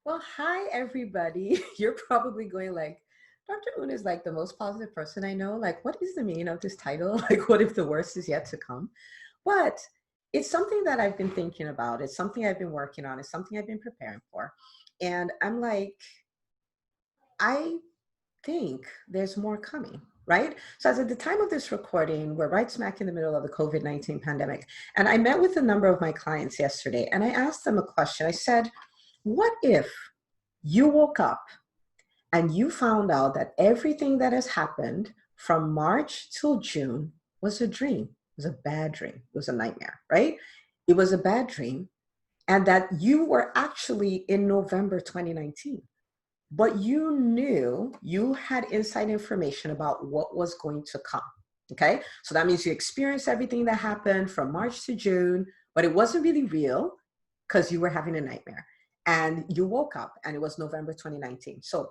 Well, hi everybody. You're probably going like, Dr. Un is like the most positive person I know. Like, what is the meaning of this title? Like, what if the worst is yet to come? But it's something that I've been thinking about. It's something I've been working on. It's something I've been preparing for. And I'm like, I think there's more coming, right? So as at the time of this recording, we're right smack in the middle of the COVID-19 pandemic. And I met with a number of my clients yesterday and I asked them a question. I said, what if you woke up and you found out that everything that has happened from March till June was a dream? It was a bad dream. It was a nightmare, right? It was a bad dream. And that you were actually in November 2019, but you knew you had inside information about what was going to come. Okay. So that means you experienced everything that happened from March to June, but it wasn't really real because you were having a nightmare and you woke up and it was November 2019. So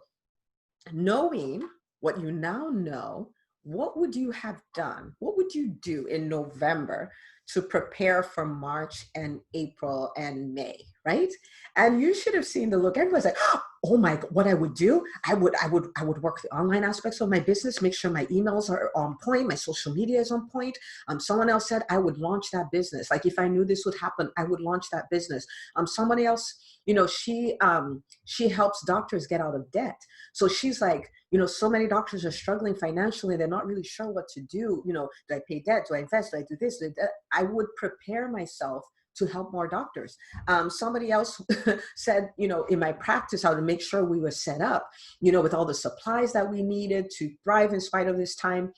knowing what you now know, what would you have done? What would you do in November to prepare for March and April and May, right? And you should have seen the look. Everybody's like, oh my, what I would do, I would work the online aspects of my business, make sure my emails are on point, my social media is on point. Someone else said I would launch that business. Like if I knew this would happen, I would launch that business. Somebody else, she helps doctors get out of debt. So she's like, so many doctors are struggling financially. They're not really sure what to do. Do I pay debt? Do I invest? Do I do this? I would prepare myself to help more doctors. Somebody else said, in my practice, I would make sure we were set up, with all the supplies that we needed to thrive in spite of this time.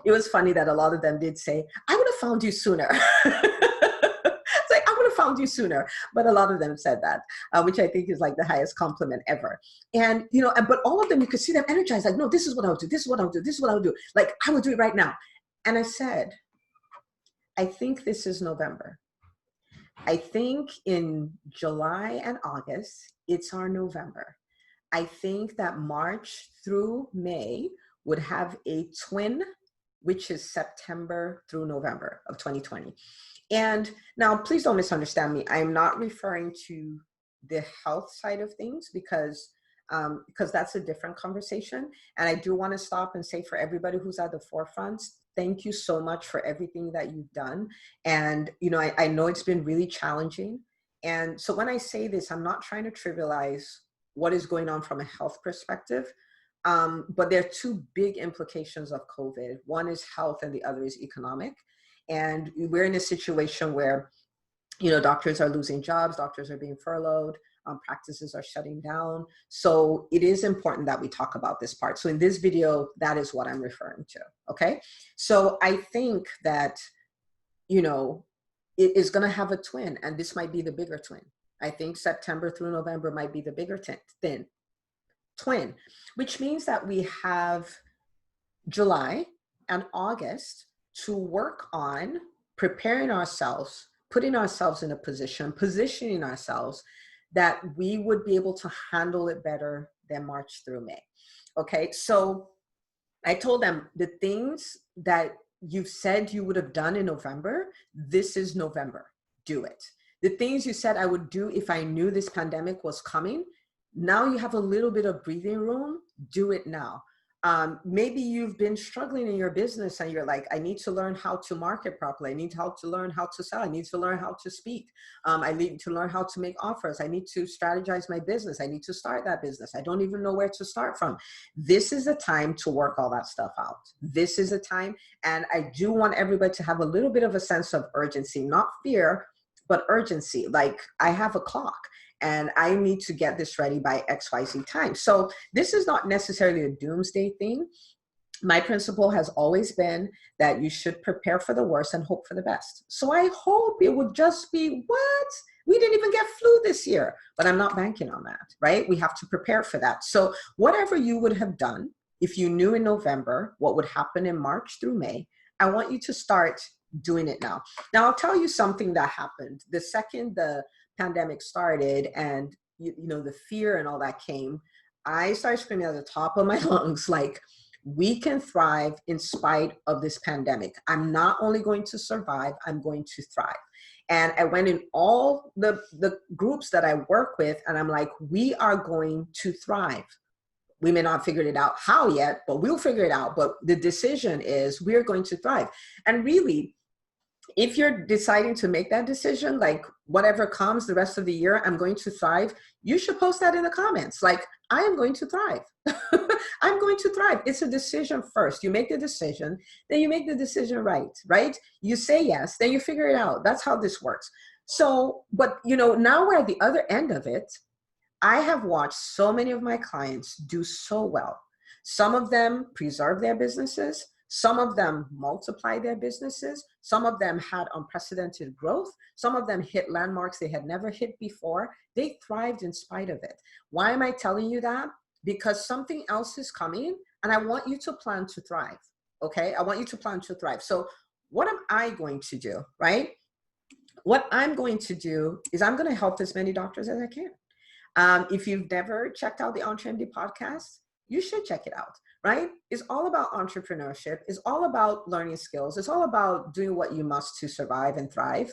It was funny that a lot of them did say, I would have found you sooner. It's like, I would have found you sooner. But a lot of them said that, which I think is like the highest compliment ever. And, but all of them, you could see them energized, like, no, this is what I'll do. This is what I'll do. This is what I'll do. Like, I will do it right now. And I said, I think this is November. I think in July and August, it's our November. I think that March through May would have a twin, which is September through November of 2020. And now, please don't misunderstand me. I'm not referring to the health side of things because that's a different conversation. And I do want to stop and say for everybody who's at the forefront, thank you so much for everything that you've done. And, I know it's been really challenging. And so when I say this, I'm not trying to trivialize what is going on from a health perspective. But there are two big implications of COVID. One is health and the other is economic. And we're in a situation where, doctors are losing jobs, doctors are being furloughed, practices are shutting down. So it is important that we talk about this part. So in this video, that is what I'm referring to, okay? So I think that, it is gonna have a twin, and this might be the bigger twin. I think September through November might be the bigger twin, which means that we have July and August to work on preparing ourselves, putting ourselves in a position, positioning ourselves that we would be able to handle it better than March through May. Okay, so I told them the things that you've said you would have done in November, this is November, do it. The things you said I would do if I knew this pandemic was coming, now you have a little bit of breathing room, do it now. Maybe you've been struggling in your business and you're like, I need to learn how to market properly. I need to learn how to sell. I need to learn how to speak. I need to learn how to make offers. I need to strategize my business. I need to start that business. I don't even know where to start from. This is the time to work all that stuff out. This is the time. And I do want everybody to have a little bit of a sense of urgency, not fear, but urgency. Like I have a clock. And I need to get this ready by XYZ time. So this is not necessarily a doomsday thing. My principle has always been that you should prepare for the worst and hope for the best. So I hope it would just be, what? We didn't even get flu this year, but I'm not banking on that, right? We have to prepare for that. So whatever you would have done, if you knew in November what would happen in March through May, I want you to start doing it now. Now, I'll tell you something that happened. The second the pandemic started and the fear and all that came, I started screaming at the top of my lungs, like, we can thrive in spite of this pandemic. I'm not only going to survive, I'm going to thrive. And I went in all the groups that I work with, and I'm like, we are going to thrive. We may not figure it out how yet, but we'll figure it out. But the decision is we're going to thrive. And really, if you're deciding to make that decision, like whatever comes the rest of the year, I'm going to thrive, you should post that in the comments. Like, I am going to thrive. I'm going to thrive. It's a decision first. You make the decision, then you make the decision right? You say yes, then you figure it out. That's how this works. So, but now we're at the other end of it. I have watched so many of my clients do so well. Some of them preserve their businesses. Some of them multiply their businesses. Some of them had unprecedented growth. Some of them hit landmarks they had never hit before. They thrived in spite of it. Why am I telling you that? Because something else is coming, and I want you to plan to thrive, okay? I want you to plan to thrive. So what am I going to do, right? What I'm going to do is I'm going to help as many doctors as I can. If you've never checked out the EntreMD podcast, you should check it out, right? It's all about entrepreneurship. It's all about learning skills. It's all about doing what you must to survive and thrive.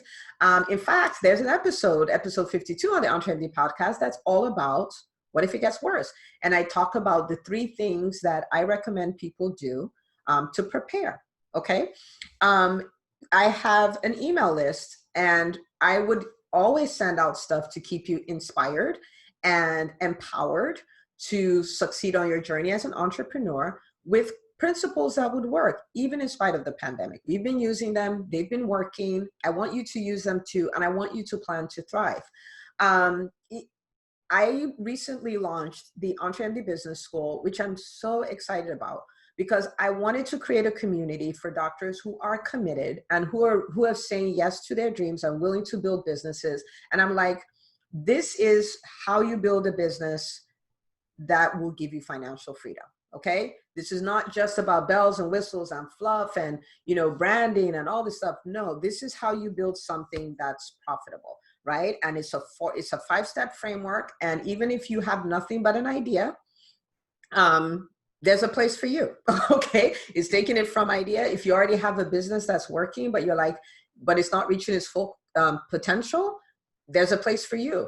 In fact, there's an episode 52 on the EntreMD podcast, that's all about what if it gets worse? And I talk about the 3 things that I recommend people do to prepare, okay? I have an email list, and I would always send out stuff to keep you inspired and empowered to succeed on your journey as an entrepreneur with principles that would work, even in spite of the pandemic. We've been using them. They've been working. I want you to use them too, and I want you to plan to thrive. I recently launched the EntreMD Business School, which I'm so excited about, because I wanted to create a community for doctors who are committed and who are saying yes to their dreams and willing to build businesses. And I'm like, this is how you build a business that will give you financial freedom. Okay. This is not just about bells and whistles and fluff and, branding and all this stuff. No, this is how you build something that's profitable, right? And it's a 5-step framework. And even if you have nothing but an idea, there's a place for you. Okay. It's taking it from idea. If you already have a business that's working, but you're like, but it's not reaching its full potential, there's a place for you.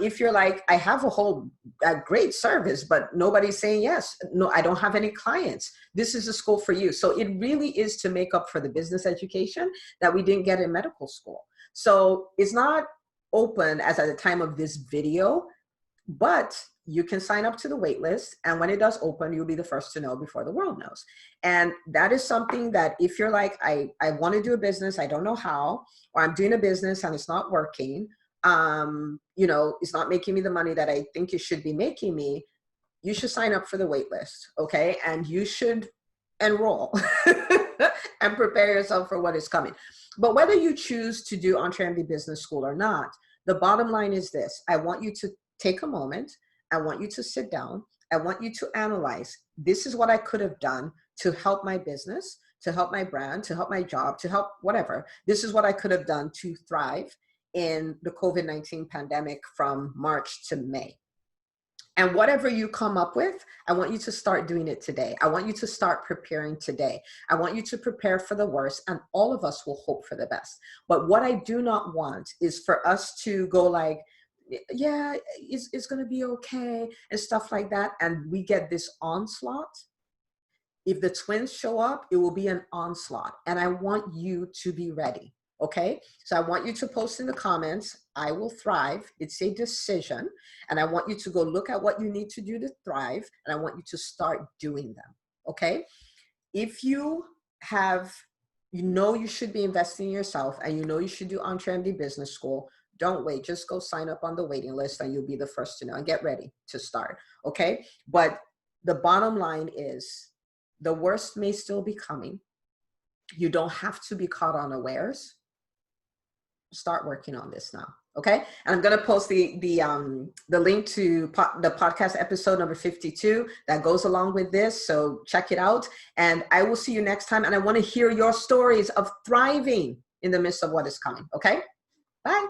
If you're like, I have a great service, but nobody's saying yes. No, I don't have any clients. This is a school for you. So it really is to make up for the business education that we didn't get in medical school. So it's not open as at the time of this video, but you can sign up to the wait list. And when it does open, you'll be the first to know before the world knows. And that is something that if you're like, I want to do a business, I don't know how, or I'm doing a business and it's not working, it's not making me the money that I think it should be making me, you should sign up for the wait list. Okay. And you should enroll and prepare yourself for what is coming. But whether you choose to do EntreMD Business School or not, the bottom line is this. I want you to take a moment. I want you to sit down. I want you to analyze, this is what I could have done to help my business, to help my brand, to help my job, to help whatever. This is what I could have done to thrive in the COVID-19 pandemic from March to May. And whatever you come up with, I want you to start doing it today. I want you to start preparing today. I want you to prepare for the worst, and all of us will hope for the best. But what I do not want is for us to go like, yeah, it's going to be okay and stuff like that. And we get this onslaught. If the twins show up, it will be an onslaught. And I want you to be ready. Okay, so I want you to post in the comments, I will thrive. It's a decision. And I want you to go look at what you need to do to thrive. And I want you to start doing them. Okay, if you have, you should be investing in yourself and you should do EntreMD Business School, don't wait. Just go sign up on the waiting list and you'll be the first to know, and get ready to start. Okay, but the bottom line is the worst may still be coming. You don't have to be caught unawares. Start working on this now. Okay. And I'm going to post the link to the podcast episode number 52 that goes along with this. So check it out, and I will see you next time. And I want to hear your stories of thriving in the midst of what is coming. Okay. Bye.